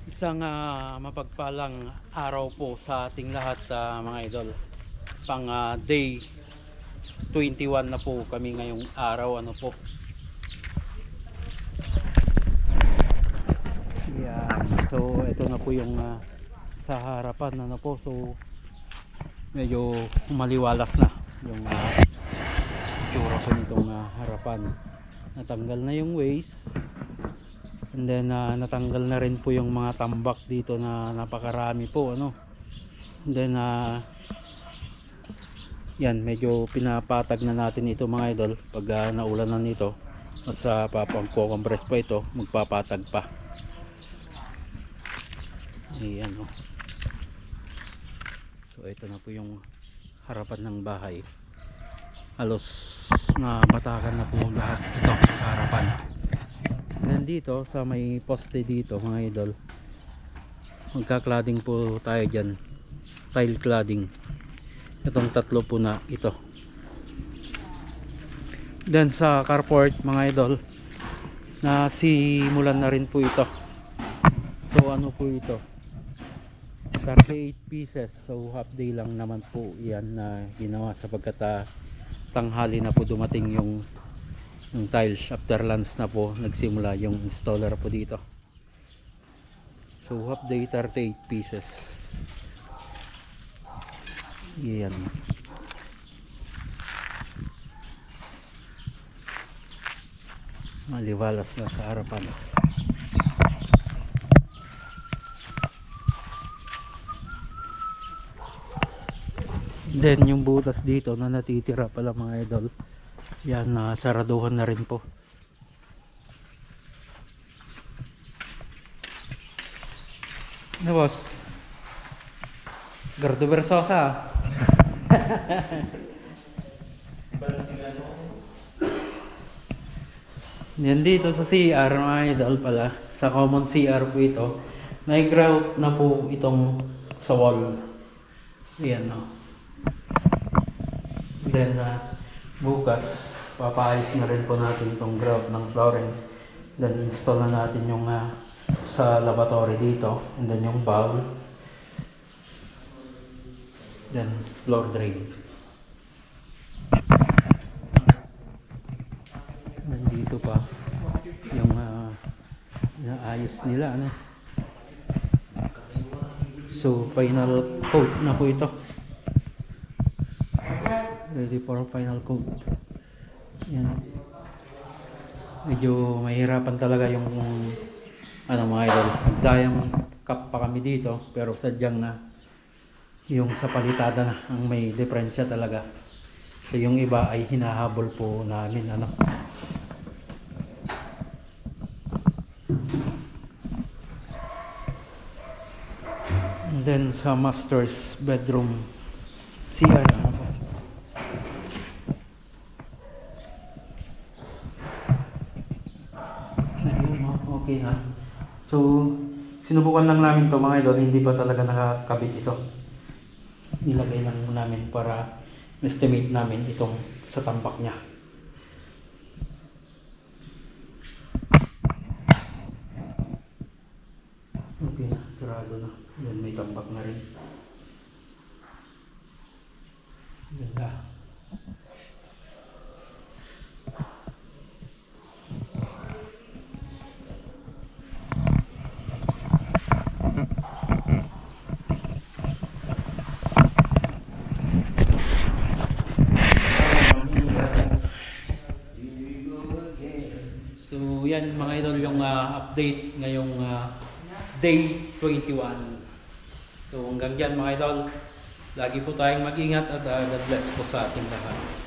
Isang mapagpalang araw po sa ating lahat, mga idol. Pang day 21 na po kami ngayong araw. Ano po? Yan. So ito na po yung sa harapan. Ano po? So medyo maliwalas na yung itsura po nitong harapan. Natanggal na yung ways. And then natanggal na rin po yung mga tambak dito na napakarami po, ano. And then yan, medyo pinapatag na natin ito, mga idol. Pag naulanan nito, mas papangko-compress pa ito, magpapatag pa. Ayan, oh. So ito na po yung harapan ng bahay. Halos na batakan na po lahat ito sa harapan. Nandito sa may poste dito, mga idol, magka-cladding po tayo dyan, tile cladding. Itong tatlo po na ito. Then sa carport, mga idol, na simulan na rin po ito. So ano po ito, 38 pieces. So half day lang naman po yan na ginawa, sapagkat tanghali na po dumating yung tiles. After lunch na po nagsimula yung installer po dito. So half day, 38 pieces. Yan. Maliwalas na sa harapan. Then yung butas dito na natitira pala, mga idol, yan, saraduhan na rin po. Ano, boss? Gardo Versosa. Yan dito sa CR, mga idol, pala sa common CR po ito. May grout na po itong sa wall. Ayan, no. Then bukas papaayos na rin po natin itong grout ng flooring. Then install na natin yung sa lavatory dito, and then yung bowl, then floor drain. Nandito pa yung naayos nila, ano. So final coat na po ito, ready for final coat. Yan. Medyo mahirapan talaga yung ano, mga idol. Nag-diamond cup pa kami dito, pero sadyang na yung sa palitada na ang may diferensya talaga. So yung iba ay hinahabol po namin, ano. And then sa master's bedroom CR, okay na. So sinubukan lang namin to, mga idol, hindi pa talaga nakakabit ito. Nilagay lang namin para estimate namin itong sa tampak niya. Okay na, sarado na. Then may tampak na rin. Ganda. So yan, mga idol, yung update ngayong day 21. So hanggang dyan, mga idol, lagi po tayong mag-ingat at God bless po sa ating lahat.